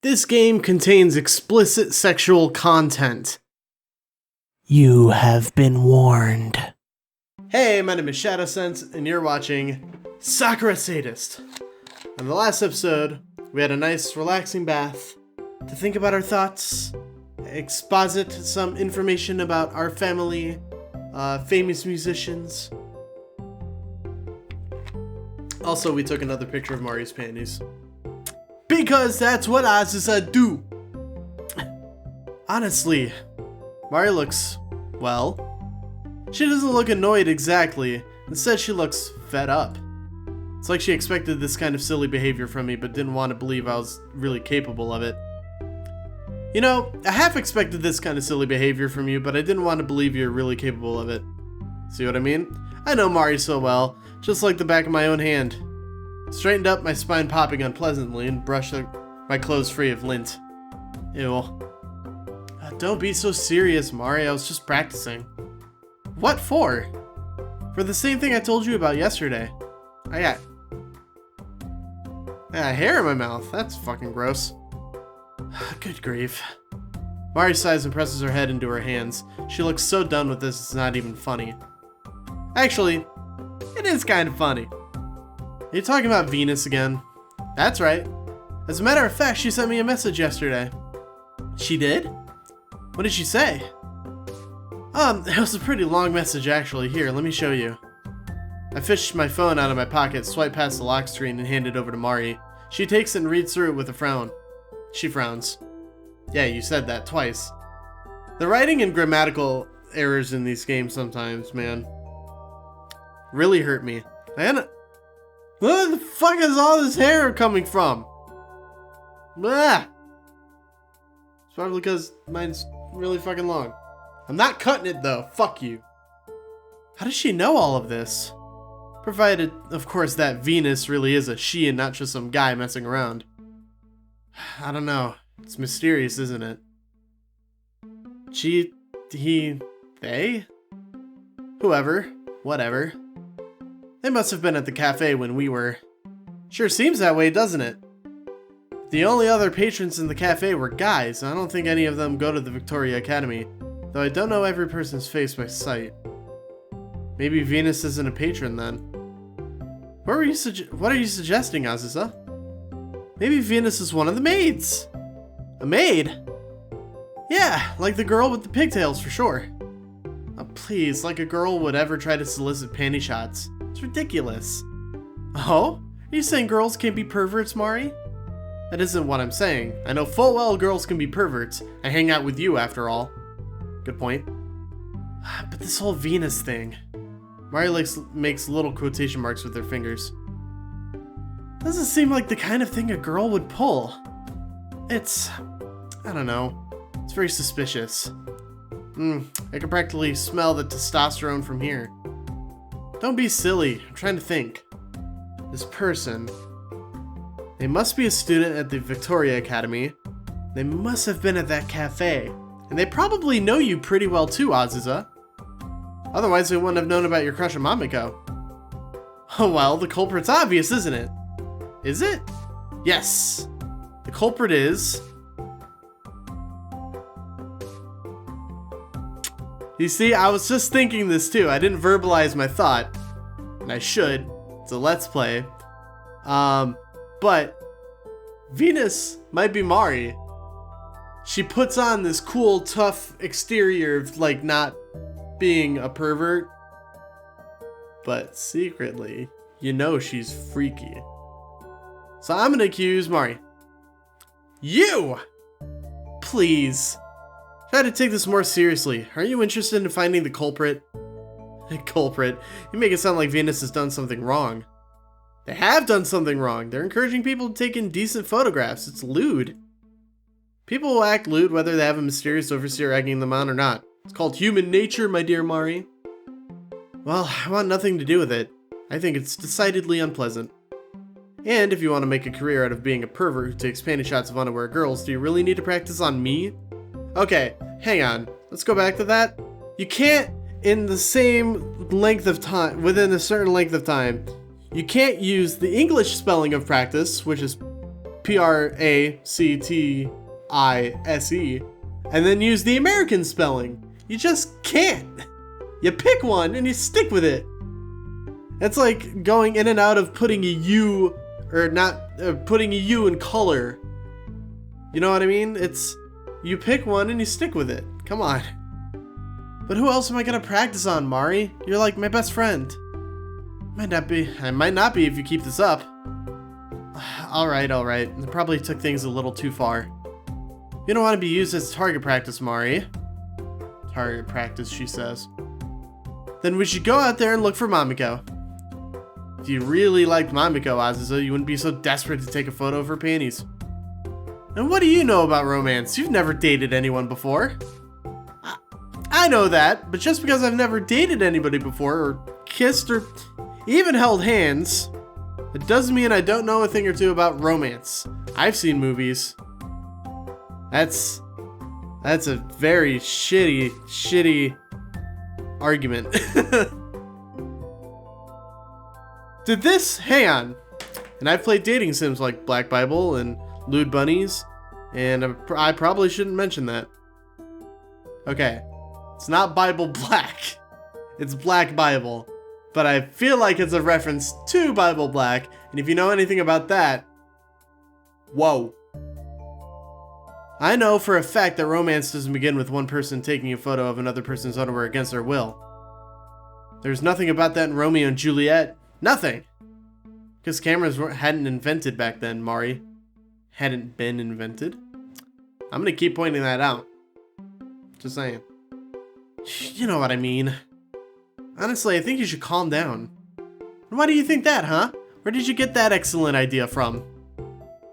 This game contains explicit sexual content. You have been warned. Hey, my name is Shadowsense, and you're watching Sakura Sadist. On the last episode, we had a nice, relaxing bath to think about our thoughts, exposit some information about our family, famous musicians. Also, we took another picture of Mari's panties. Because that's what Azusa do! Honestly, Mari looks, well, she doesn't look annoyed exactly. Instead, she looks fed up. It's like she expected this kind of silly behavior from me, but didn't want to believe I was really capable of it. You know, I half expected this kind of silly behavior from you, but I didn't want to believe you're really capable of it. See what I mean? I know Mari so well, just like the back of my own hand. Straightened up, my spine popping unpleasantly, and brushed my clothes free of lint. Ew. Don't be so serious, Mari. I was just practicing. What for? For the same thing I told you about yesterday. I got hair in my mouth. That's fucking gross. Good grief. Mari sighs and presses her head into her hands. She looks so done with this, it's not even funny. Actually, it is kind of funny. Are you talking about Venus again? That's right. As a matter of fact, she sent me a message yesterday. She did? What did she say? It was a pretty long message actually. Here, let me show you. I fished my phone out of my pocket, swiped past the lock screen, and handed it over to Mari. She takes it and reads through it with a frown. She frowns. Yeah, you said that twice. The writing and grammatical errors in these games sometimes, man, really hurt me. Where the fuck is all this hair coming from? Blah! It's probably because mine's really fucking long. I'm not cutting it though, fuck you. How does she know all of this? Provided, of course, that Venus really is a she and not just some guy messing around. I don't know. It's mysterious, isn't it? She, he, they? Whoever, whatever. They must have been at the cafe when we were. Sure seems that way, doesn't it? The only other patrons in the cafe were guys, and I don't think any of them go to the Victoria Academy, though I don't know every person's face by sight. Maybe Venus isn't a patron then. What are you suggesting, Azusa? Maybe Venus is one of the maids! A maid? Yeah, like the girl with the pigtails for sure. Oh, please, like a girl would ever try to solicit panty shots. It's ridiculous. Oh? Are you saying girls can't be perverts, Mari? That isn't what I'm saying. I know full well girls can be perverts. I hang out with you, after all. Good point. But this whole Venus thing. Mari makes little quotation marks with her fingers. Doesn't seem like the kind of thing a girl would pull. It's... I don't know. It's very suspicious. I can practically smell the testosterone from here. Don't be silly. I'm trying to think. This person. They must be a student at the Victoria Academy. They must have been at that cafe. And they probably know you pretty well too, Azusa. Otherwise, they wouldn't have known about your crush on Mamiko. Oh well, the culprit's obvious, isn't it? Is it? Yes. The culprit is... You see, I was just thinking this too. I didn't verbalize my thought. And I should. It's a let's play. But Venus might be Mari. She puts on this cool, tough exterior of like not being a pervert. But secretly, you know she's freaky. So I'm gonna accuse Mari. You! Please. Try to take this more seriously. Are you interested in finding the culprit? Culprit? You make it sound like Venus has done something wrong. They have done something wrong. They're encouraging people to take indecent photographs. It's lewd. People will act lewd whether they have a mysterious overseer egging them on or not. It's called human nature, my dear Mari. Well, I want nothing to do with it. I think it's decidedly unpleasant. And if you want to make a career out of being a pervert who takes panty shots of unaware girls, do you really need to practice on me? Okay, hang on. Let's go back to that. You can't, in the same length of time, within a certain length of time, you can't use the English spelling of practice, which is Practise, and then use the American spelling. You just can't. You pick one and you stick with it. It's like going in and out of putting a U, or not, putting a U in color. You know what I mean? It's, you pick one and you stick with it. Come on. But who else am I gonna practice on, Mari? You're like my best friend. Might not be. I might not be if you keep this up. Alright. I probably took things a little too far. You don't want to be used as target practice, Mari. Target practice, she says. Then we should go out there and look for Mamiko. If you really liked Mamiko, Azusa, you wouldn't be so desperate to take a photo of her panties. And what do you know about romance? You've never dated anyone before. I know that, but just because I've never dated anybody before, or kissed, or even held hands, it doesn't mean I don't know a thing or two about romance. I've seen movies. That's a very shitty argument. Did this? Hang on. And I've played dating sims like Black Bible and Lewd Bunnies, and I probably shouldn't mention that. Okay. It's not Bible Black. It's Black Bible. But I feel like it's a reference to Bible Black, and if you know anything about that, whoa. I know for a fact that romance doesn't begin with one person taking a photo of another person's underwear against their will. There's nothing about that in Romeo and Juliet. Nothing! Because cameras hadn't invented back then, Mari. Hadn't been invented. I'm gonna keep pointing that out. Just saying. You know what I mean. Honestly, I think you should calm down. And why do you think that, huh? Where did you get that excellent idea from?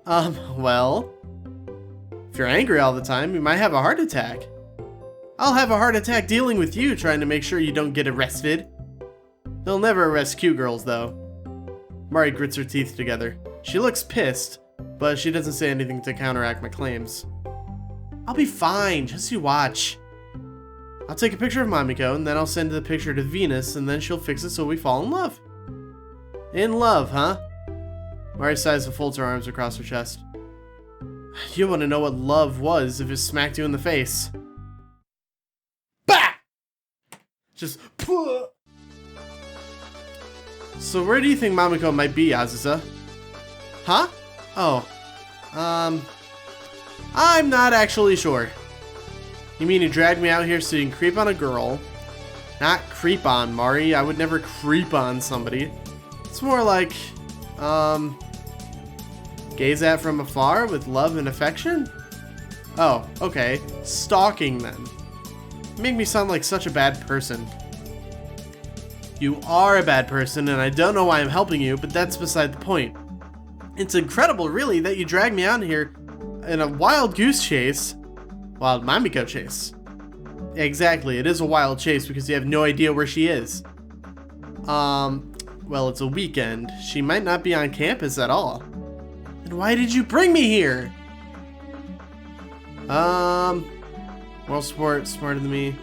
Well... If you're angry all the time, you might have a heart attack. I'll have a heart attack dealing with you, trying to make sure you don't get arrested. They'll never arrest cute girls, though. Mari grits her teeth together. She looks pissed, but she doesn't say anything to counteract my claims. I'll be fine, just you watch. I'll take a picture of Mamiko, and then I'll send the picture to Venus, and then she'll fix it so we fall in love. In love, huh? Mari sighs and folds her arms across her chest. You want to know what love was if it smacked you in the face. Bah! Just... So where do you think Mamiko might be, Azusa? Huh? Oh. I'm not actually sure. You mean you dragged me out here so you can creep on a girl? Not creep on, Mari. I would never creep on somebody. It's more like, gaze at from afar with love and affection? Oh, okay. Stalking then. You make me sound like such a bad person. You are a bad person, and I don't know why I'm helping you, but that's beside the point. It's incredible, really, that you dragged me out here in a wild goose chase. Wild Mamiko chase. Exactly, it is a wild chase because you have no idea where she is. Well, it's a weekend. She might not be on campus at all. Then why did you bring me here? World sport, smarter than me.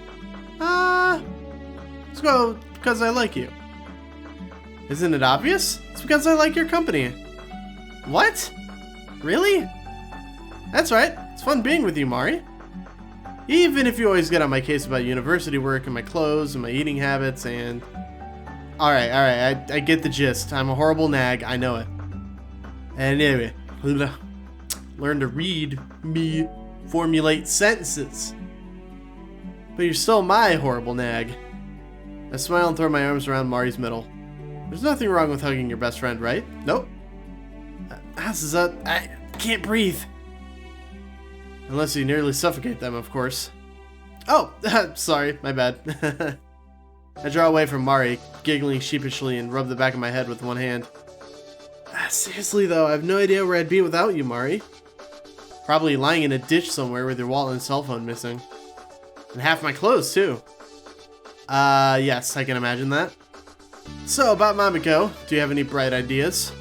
Let's go because I like you. Isn't it obvious? It's because I like your company. What? Really? That's right. It's fun being with you, Mari. Even if you always get on my case about university work and my clothes and my eating habits and... Alright, I get the gist. I'm a horrible nag, I know it. And anyway, learn to read me formulate sentences. But you're still my horrible nag. I smile and throw my arms around Mari's middle. There's nothing wrong with hugging your best friend, right? Nope. I can't breathe. Unless you nearly suffocate them, of course. Oh, sorry, my bad. I draw away from Mari, giggling sheepishly, and rub the back of my head with one hand. Seriously though, I have no idea where I'd be without you, Mari. Probably lying in a ditch somewhere with your wallet and cell phone missing. And half my clothes, too. Yes, I can imagine that. So, about Mamiko, do you have any bright ideas?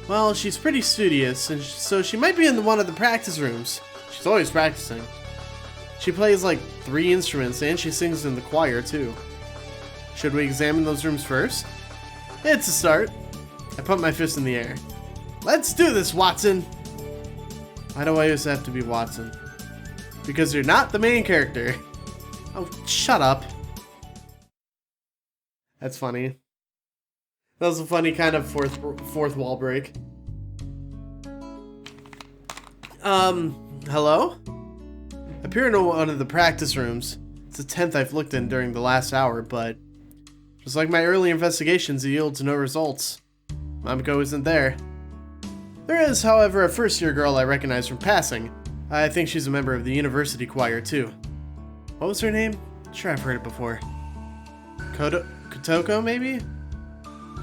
Well, she's pretty studious, and so she might be in one of the practice rooms. She's always practicing. She plays like 3 instruments, and she sings in the choir, too. Should we examine those rooms first? It's a start. I put my fist in the air. Let's do this, Watson! Why do I always have to be Watson? Because you're not the main character. Oh, shut up. That's funny. That was a funny kind of fourth wall break. Hello? I appear in one of the practice rooms. It's the 10th I've looked in during the last hour, but just like my early investigations, it yields no results. Mamiko isn't there. There is, however, a first-year girl I recognize from passing. I think she's a member of the university choir, too. What was her name? Sure, I've heard it before. Kotoko, maybe?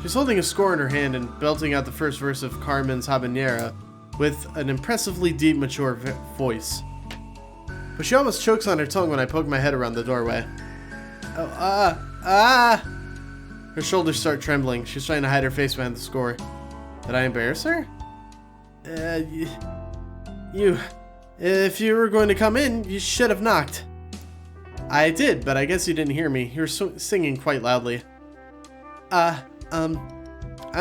She's holding a score in her hand and belting out the first verse of Carmen's Habanera with an impressively deep, mature voice. But she almost chokes on her tongue when I poke my head around the doorway. Her shoulders start trembling. She's trying to hide her face behind the score. Did I embarrass her? If you were going to come in, you should have knocked. I did, but I guess you didn't hear me. You were singing quite loudly. I'm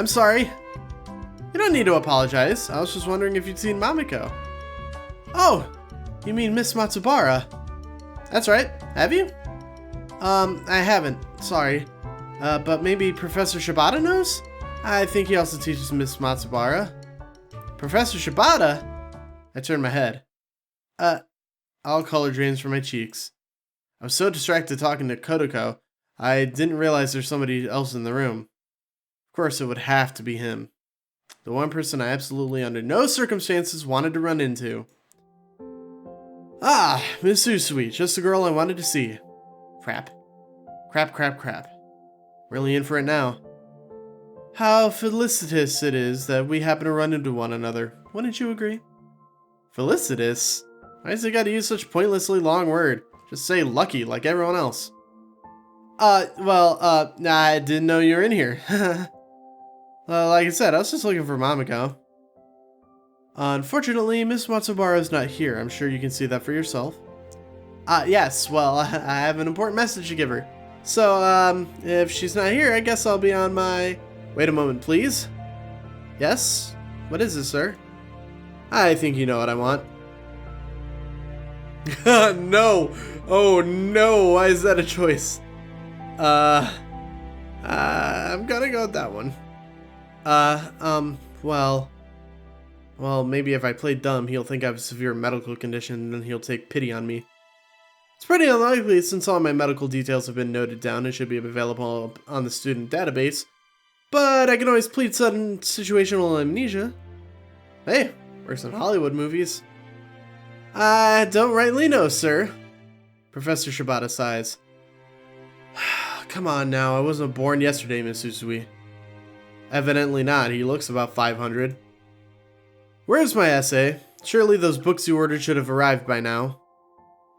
sorry. You don't need to apologize. I was just wondering if you'd seen Mamiko. Oh, you mean Miss Matsubara? That's right. Have you? I haven't. Sorry. But maybe Professor Shibata knows? I think he also teaches Miss Matsubara. Professor Shibata? I turned my head. All color drains from my cheeks. I was so distracted talking to Kotoko, I didn't realize there's somebody else in the room. Of course, it would have to be him. The one person I absolutely under no circumstances wanted to run into. Ah, Miss Usui, just the girl I wanted to see. Crap. Crap. Really in for it now. How felicitous it is that we happen to run into one another. Wouldn't you agree? Felicitous? Why has it got to use such a pointlessly long word? Just say lucky like everyone else. I didn't know you were in here. Like I said, I was just looking for Mamiko. Unfortunately, Miss Matsubara is not here. I'm sure you can see that for yourself. Yes, well, I have an important message to give her. So, if she's not here, I guess I'll be on my... Wait a moment, please. Yes? What is this, sir? I think you know what I want. No! Oh no, why is that a choice? I'm gonna go with that one. Well, maybe if I play dumb, he'll think I have a severe medical condition and he'll take pity on me. It's pretty unlikely since all my medical details have been noted down and should be available on the student database, but I can always plead sudden situational amnesia. Hey, works in Hollywood movies. I don't rightly know, sir. Professor Shibata sighs. Come on now, I wasn't born yesterday, Miss Usui. Evidently not, he looks about 500. Where's my essay? Surely those books you ordered should have arrived by now.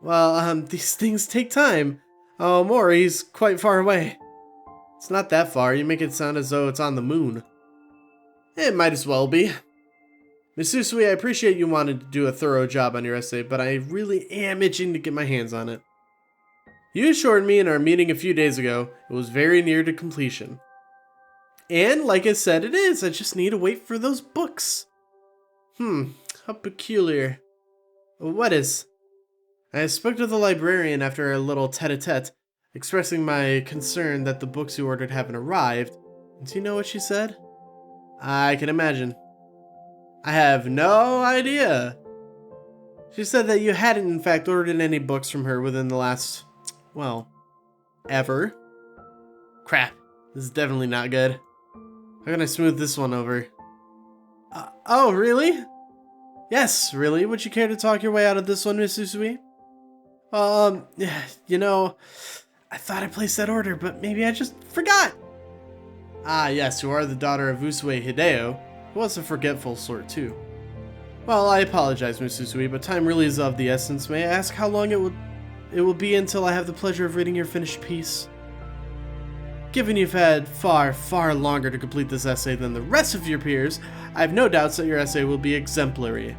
Well, these things take time. Oh, Mori's quite far away. It's not that far, you make it sound as though it's on the moon. It might as well be. Miss Usui, I appreciate you wanted to do a thorough job on your essay, but I really am itching to get my hands on it. You assured me in our meeting a few days ago it was very near to completion. And like I said, it is. I just need to wait for those books. How peculiar. What is? I spoke to the librarian after a little tete-a-tete, expressing my concern that the books you ordered haven't arrived. Do you know what she said? I can imagine. I have no idea. She said that you hadn't in fact ordered any books from her within the last, well, ever. Crap, this is definitely not good. How can I smooth this one over? Oh, really? Yes, really? Would you care to talk your way out of this one, Miss Usui? You know, I thought I placed that order, but maybe I just forgot. Ah, yes, you are the daughter of Usui Hideo, who was a forgetful sort, too. Well, I apologize, Miss Usui, but time really is of the essence. May I ask how long it will be until I have the pleasure of reading your finished piece? Given you've had far, far longer to complete this essay than the rest of your peers, I have no doubts that your essay will be exemplary.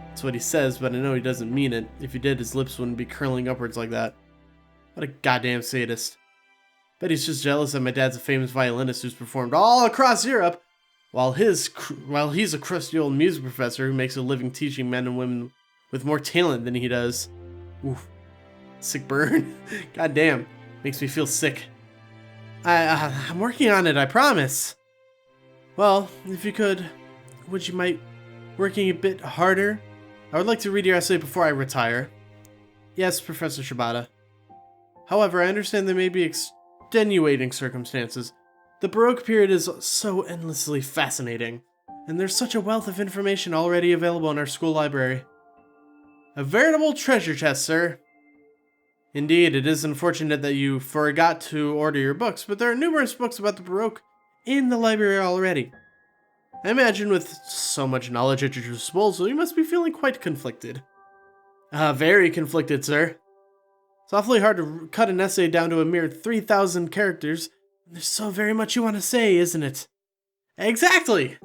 That's what he says, but I know he doesn't mean it. If he did, his lips wouldn't be curling upwards like that. What a goddamn sadist. Bet he's just jealous that my dad's a famous violinist who's performed all across Europe. while he's a crusty old music professor who makes a living teaching men and women with more talent than he does. Oof. Sick burn. God damn. Makes me feel sick. I'm working on it, I promise. Well, if you could, would you mind working a bit harder? I would like to read your essay before I retire. Yes, Professor Shibata. However, I understand there may be extenuating circumstances. The Baroque period is so endlessly fascinating, and there's such a wealth of information already available in our school library. A veritable treasure chest, sir. Indeed, it is unfortunate that you forgot to order your books, but there are numerous books about the Baroque in the library already. I imagine with so much knowledge at your disposal, you must be feeling quite conflicted. Very conflicted, sir. It's awfully hard to cut an essay down to a mere 3,000 characters. There's so very much you want to say, isn't it? Exactly!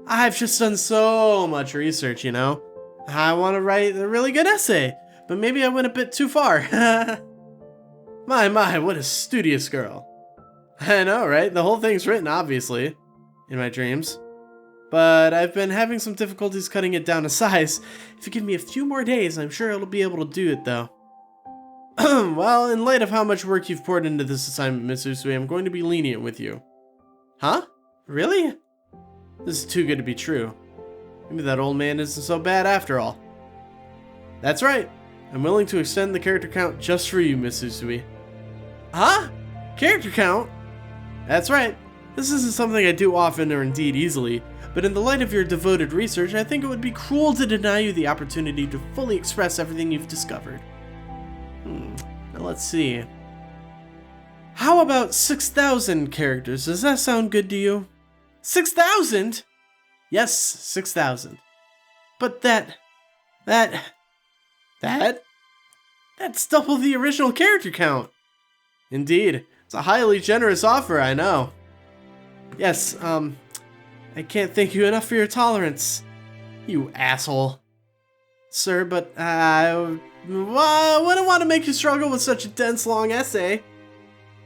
I've just done so much research, you know. I want to write a really good essay, but maybe I went a bit too far. My, what a studious girl. I know, right? The whole thing's written, obviously, in my dreams. But I've been having some difficulties cutting it down to size. If you give me a few more days, I'm sure I'll be able to do it, though. Well, in light of how much work you've poured into this assignment, Miss Usui, I'm going to be lenient with you. Huh? Really? This is too good to be true. Maybe that old man isn't so bad after all. That's right. I'm willing to extend the character count just for you, Miss Usui. Huh? Character count? That's right. This isn't something I do often or indeed easily, but in the light of your devoted research, I think it would be cruel to deny you the opportunity to fully express everything you've discovered. Now let's see. How about 6,000 characters? Does that sound good to you? 6,000? Yes, 6,000. But that's double the original character count. Indeed, it's a highly generous offer, I know. Yes, I can't thank you enough for your tolerance. You asshole. Sir, but I wouldn't want to make you struggle with such a dense, long essay.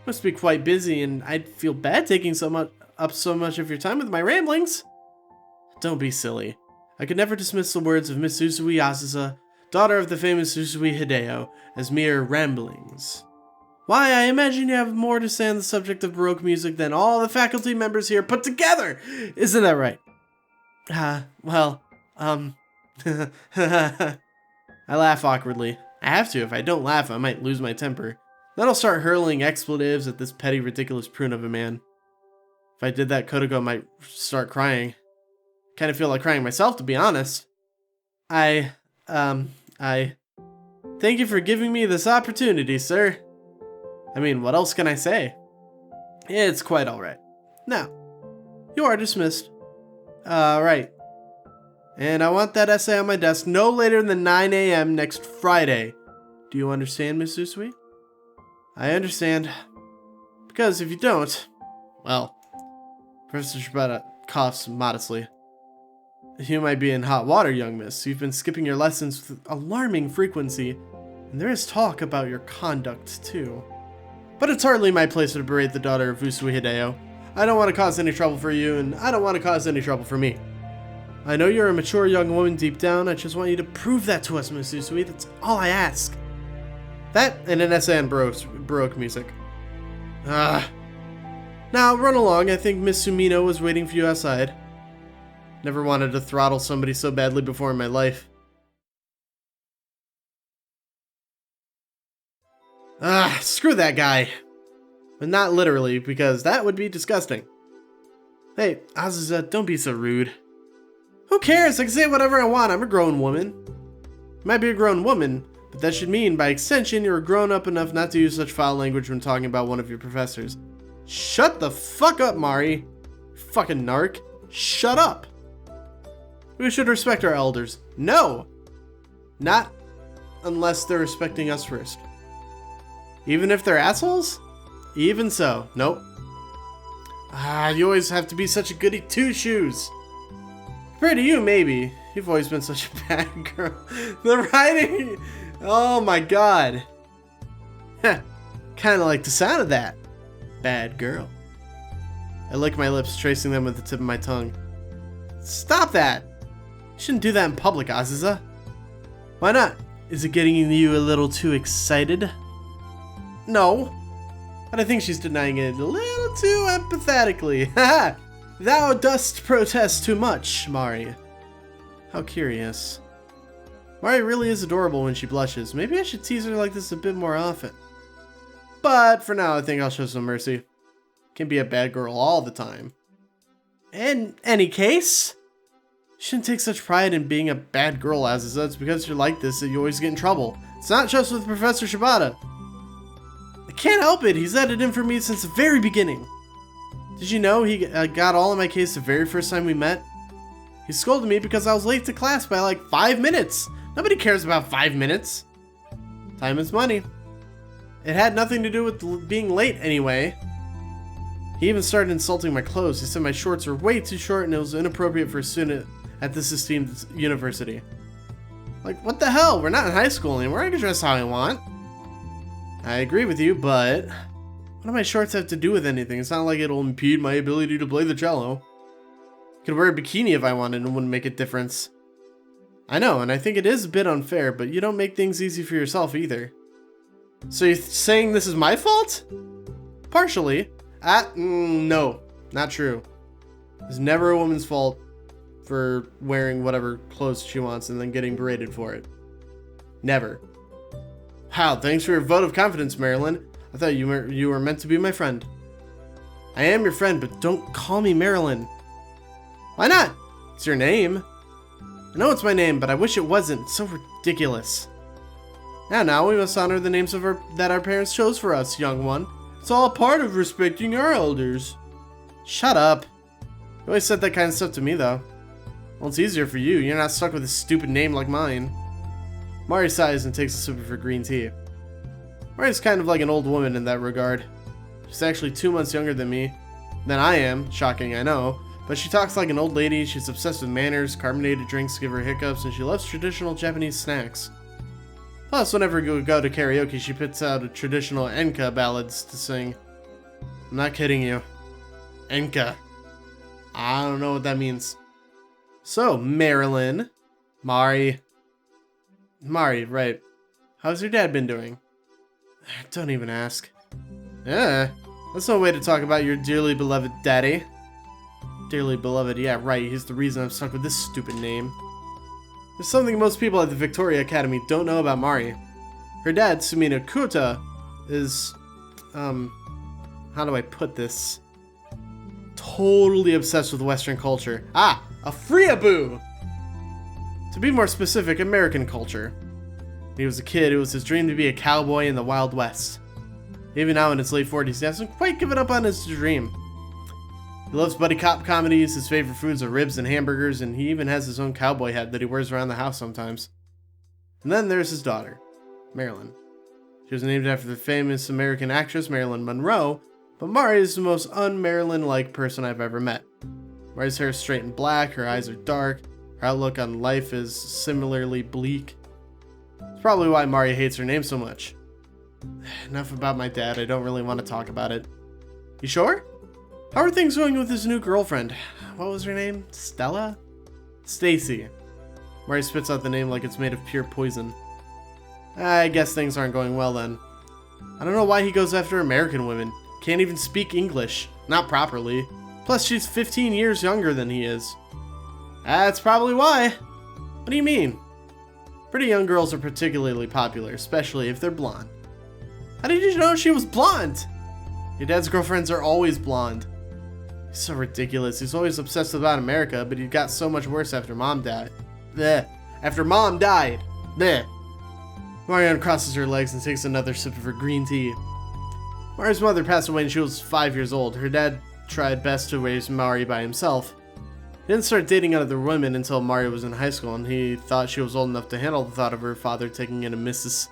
Must be quite busy, and I'd feel bad taking so much of your time with my ramblings. Don't be silly. I could never dismiss the words of Miss Usui Azusa, daughter of the famous Usui Hideo, as mere ramblings. Why, I imagine you have more to say on the subject of Baroque music than all the faculty members here put together! Isn't that right? I laugh awkwardly. I have to. If I don't laugh, I might lose my temper. Then I'll start hurling expletives at this petty, ridiculous prune of a man. If I did that, Kodako might start crying. Kind of feel like crying myself, to be honest. I thank you for giving me this opportunity, sir. I mean, what else can I say? It's quite alright. Now, you are dismissed. Right. And I want that essay on my desk no later than 9 a.m. next Friday. Do you understand, Miss Usui? I understand. Because if you don't, well, Professor Shibata coughs modestly. You might be in hot water, young miss. You've been skipping your lessons with alarming frequency, and there is talk about your conduct, too. But it's hardly my place to berate the daughter of Usui Hideo. I don't want to cause any trouble for you, and I don't want to cause any trouble for me. I know you're a mature young woman deep down. I just want you to prove that to us, Miss Usui. That's all I ask. That and an essay on Baroque music. Now, run along. I think Miss Sumino was waiting for you outside. Never wanted to throttle somebody so badly before in my life. Screw that guy. But not literally, because that would be disgusting. Hey, Azusa, don't be so rude. Who cares? I can say whatever I want. I'm a grown woman. You might be a grown woman, but that should mean, by extension, you're grown up enough not to use such foul language when talking about one of your professors. Shut the fuck up, Mari. Fucking narc. Shut up. We should respect our elders. No! Not unless they're respecting us first. Even if they're assholes? Even so. Nope. You always have to be such a goody two-shoes. Compared to you, maybe. You've always been such a bad girl. The writing! Oh my god. Kinda like the sound of that. Bad girl. I lick my lips, tracing them with the tip of my tongue. Stop that! You shouldn't do that in public, Aziza. Why not? Is it getting you a little too excited? No. But I think she's denying it a little too empathetically. Haha! Thou dost protest too much, Mari. How curious. Mari really is adorable when she blushes. Maybe I should tease her like this a bit more often. But for now, I think I'll show some mercy. Can't be a bad girl all the time. In any case, you shouldn't take such pride in being a bad girl, Aziza. It's because you're like this that you always get in trouble. It's not just with Professor Shibata. I can't help it. He's had it in for me since the very beginning. Did you know he got all in my case the very first time we met? He scolded me because I was late to class by like 5 minutes. Nobody cares about 5 minutes. Time is money. It had nothing to do with being late anyway. He even started insulting my clothes. He said my shorts were way too short and it was inappropriate for a student at this esteemed university. Like, what the hell? We're not in high school anymore. I can dress how I want. I agree with you, but what do my shorts have to do with anything? It's not like it'll impede my ability to play the cello. I could wear a bikini if I wanted and it wouldn't make a difference. I know, and I think it is a bit unfair, but you don't make things easy for yourself either. So you're saying this is my fault? Partially. No, not true. It's never a woman's fault for wearing whatever clothes she wants and then getting berated for it. Never. Wow, thanks for your vote of confidence, Marilyn. I thought you were meant to be my friend. I am your friend, but don't call me Marilyn. Why not? It's your name. I know it's my name, but I wish it wasn't. It's so ridiculous. Now we must honor the names that our parents chose for us, young one. It's all part of respecting our elders. Shut up. You always said that kind of stuff to me, though. Well, it's easier for you. You're not stuck with a stupid name like mine. Mari sighs and takes a sip of her green tea. Mari's kind of like an old woman in that regard. She's actually 2 months younger than I am. Shocking, I know. But she talks like an old lady. She's obsessed with manners, carbonated drinks give her hiccups, and she loves traditional Japanese snacks. Plus, whenever we go to karaoke, she puts out traditional enka ballads to sing. I'm not kidding you. Enka. I don't know what that means. So, Marilyn. Mari, right. How's your dad been doing? Don't even ask. Yeah, that's no way to talk about your dearly beloved daddy. Dearly beloved, yeah, right. He's the reason I'm stuck with this stupid name. There's something most people at the Victoria Academy don't know about Mari. Her dad, Sumino Kuta, is, how do I put this? Totally obsessed with Western culture. Ah, a freeaboo! To be more specific, American culture. When he was a kid, it was his dream to be a cowboy in the Wild West. Even now in his late 40s, he hasn't quite given up on his dream. He loves buddy cop comedies, his favorite foods are ribs and hamburgers, and he even has his own cowboy hat that he wears around the house sometimes. And then there's his daughter, Marilyn. She was named after the famous American actress Marilyn Monroe, but Mari is the most un-Marilyn-like person I've ever met. Mari's hair is straight and black, her eyes are dark, her outlook on life is similarly bleak. It's probably why Mari hates her name so much. Enough about my dad, I don't really want to talk about it. You sure? How are things going with his new girlfriend? What was her name? Stella? Stacy. Mari spits out the name like it's made of pure poison. I guess things aren't going well then. I don't know why he goes after American women. Can't even speak English. Not properly. Plus she's 15 years younger than he is. That's probably why. What do you mean? Pretty young girls are particularly popular, especially if they're blonde. How did you know she was blonde? Your dad's girlfriends are always blonde. He's so ridiculous. He's always obsessed about America, but he got so much worse after Mom died. Bleh. After Mom died. Bleh. Mari uncrosses her legs and takes another sip of her green tea. Mari's mother passed away when she was 5 years old. Her dad tried best to raise Mari by himself. He didn't start dating other women until Mari was in high school, and he thought she was old enough to handle the thought of her father taking in a missus.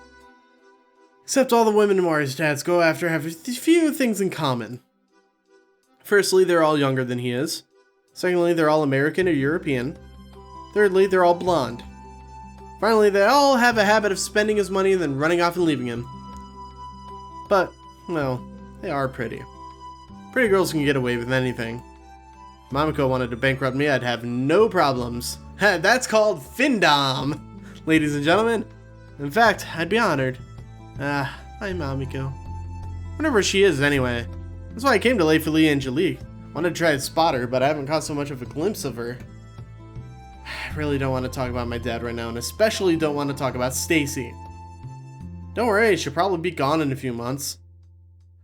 Except all the women Mari's dads go after have a few things in common. Firstly, they're all younger than he is. Secondly, they're all American or European. Thirdly, they're all blonde. Finally, they all have a habit of spending his money and then running off and leaving him. But, well, they are pretty. Pretty girls can get away with anything. If Mamiko wanted to bankrupt me, I'd have no problems. That's called Findom, ladies and gentlemen. In fact, I'd be honored. Hi Mamiko. Wonder where she is anyway. That's why I came to Les Filles Angelique. Wanted to try to spot her, but I haven't caught so much of a glimpse of her. I really don't want to talk about my dad right now, and especially don't want to talk about Stacy. Don't worry, she'll probably be gone in a few months.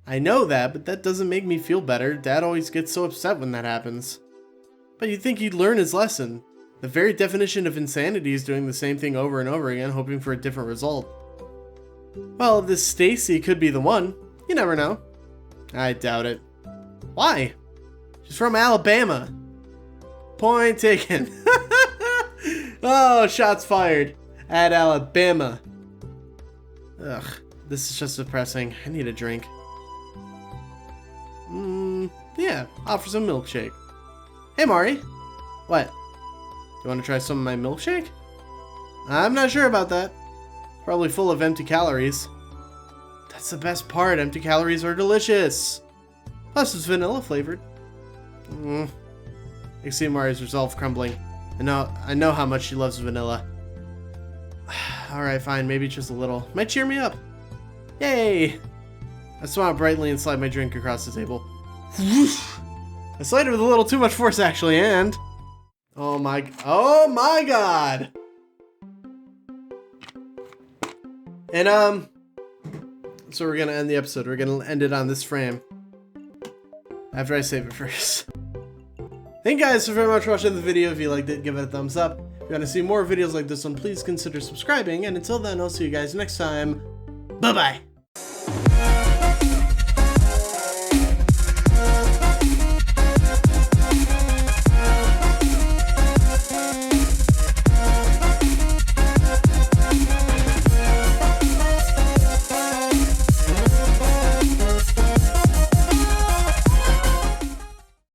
I know that, but that doesn't make me feel better. Dad always gets so upset when that happens. But you'd think he'd learn his lesson. The very definition of insanity is doing the same thing over and over again, hoping for a different result. Well, this Stacy could be the one. You never know. I doubt it. Why? She's from Alabama. Point taken. Oh, shots fired at Alabama. Ugh, this is just depressing. I need a drink. Yeah, offer some milkshake. Hey, Mari. What? Do you want to try some of my milkshake? I'm not sure about that. Probably full of empty calories. That's the best part. Empty calories are delicious. Plus, it's vanilla flavored. I can see Mari's resolve crumbling. I know how much she loves vanilla. Alright, fine. Maybe just a little. Might cheer me up. Yay! I smile brightly and slide my drink across the table. I slide it with a little too much force, actually, and... Oh my god! And, so we're gonna end the episode. We're gonna end it on this frame. After I save it first. Thank you guys so very much for watching the video. If you liked it, give it a thumbs up. If you want to see more videos like this one, please consider subscribing. And until then, I'll see you guys next time. Bye-bye!